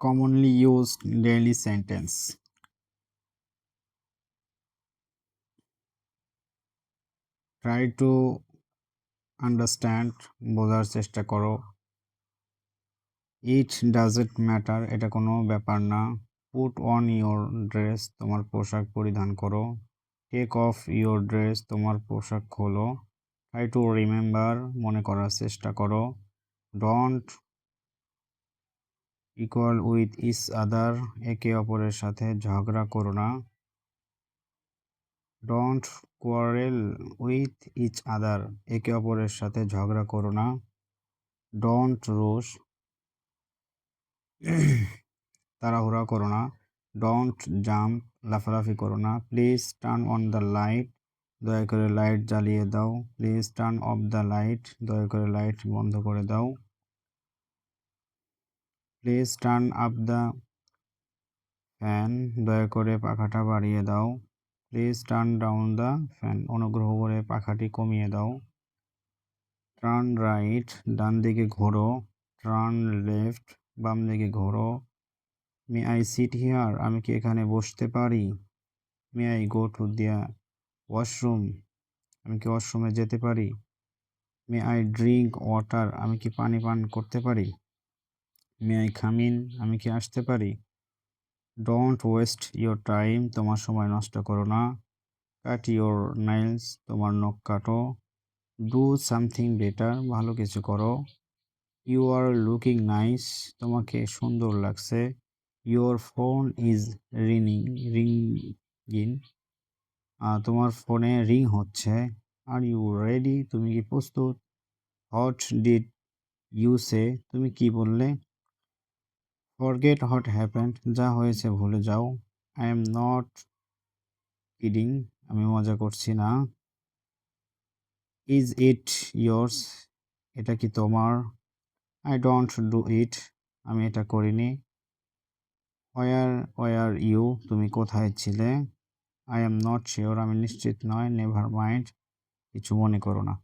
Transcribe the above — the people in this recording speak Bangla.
Commonly used daily sentence. Try to understand, বোঝার চেষ্টা করো। It doesn't matter, এটা কোনো ব্যাপার না। Put on your dress, তোমার পোশাক পরিধান করো। Take off your dress, তোমার পোশাক খোলো। Try to remember, মনে করার চেষ্টা করো। Don't equal with each other, একে অপরের সাথে ঝগড়া করো না। Don't quarrel with each other, একে অপরের সাথে ঝগড়া করো না। ডোন্ট রুশ, তাড়াহুড়া করো না। ডোন্ট জাম্প, লাফালাফি করো না। Please turn on the light, দয়া করে লাইট জ্বালিয়ে দাও। Please turn off the light, দয়া করে লাইট বন্ধ করে দাও। Please turn up the fan, দয়া করে পাখাটা বাড়িয়ে দাও। Please turn down the fan, অনুগ্রহ করে পাখাটি কমিয়ে দাও। টার্ন রাইট, ডান দিকে ঘোরো। টার্ন লেফট, বাম দিকে ঘোরো। মে আই সিট হিয়ার, আমি কি এখানে বসতে পারি? May I go to the washroom, আমি কি ওয়াশরুমে যেতে পারি? মে আই ড্রিঙ্ক ওয়াটার, আমি কি পানি পান করতে পারি? মে আই কাম ইন, আমি কি আসতে পারি? ডোন্ট ওয়েস্ট ইয়োর টাইম, তোমার সময় নষ্ট করো না। কাট ইয়োর নাইলস, তোমার নখ কাটো। ডু সামথিং বেটার, ভালো কিছু করো। ইউ আর লুকিং নাইস, তোমাকে সুন্দর লাগছে। ইউর ফোন ইজ রিংইং, তোমার ফোনে রিং হচ্ছে। আর ইউ রেডি, তুমি কি প্রস্তুত? হোয়াট ডিড ইউ সে, তুমি কি বললে? ফরগেট হোয়াট হ্যাপেন্ড, যা হয়েছে ভুলে যাও। আই এম নট কিডিং, আমি মজা করছি না। ইজ ইট ইয়োর্স, এটা কি তোমার? আই ডোন্ট ডু ইট, আমি এটা করিনি। ওয়ার ইউ, তুমি কোথায় ছিলে? আই এম নট শিওর, আমি নিশ্চিত নয়। নেভার মাইন্ড, কিছু মনে করো না।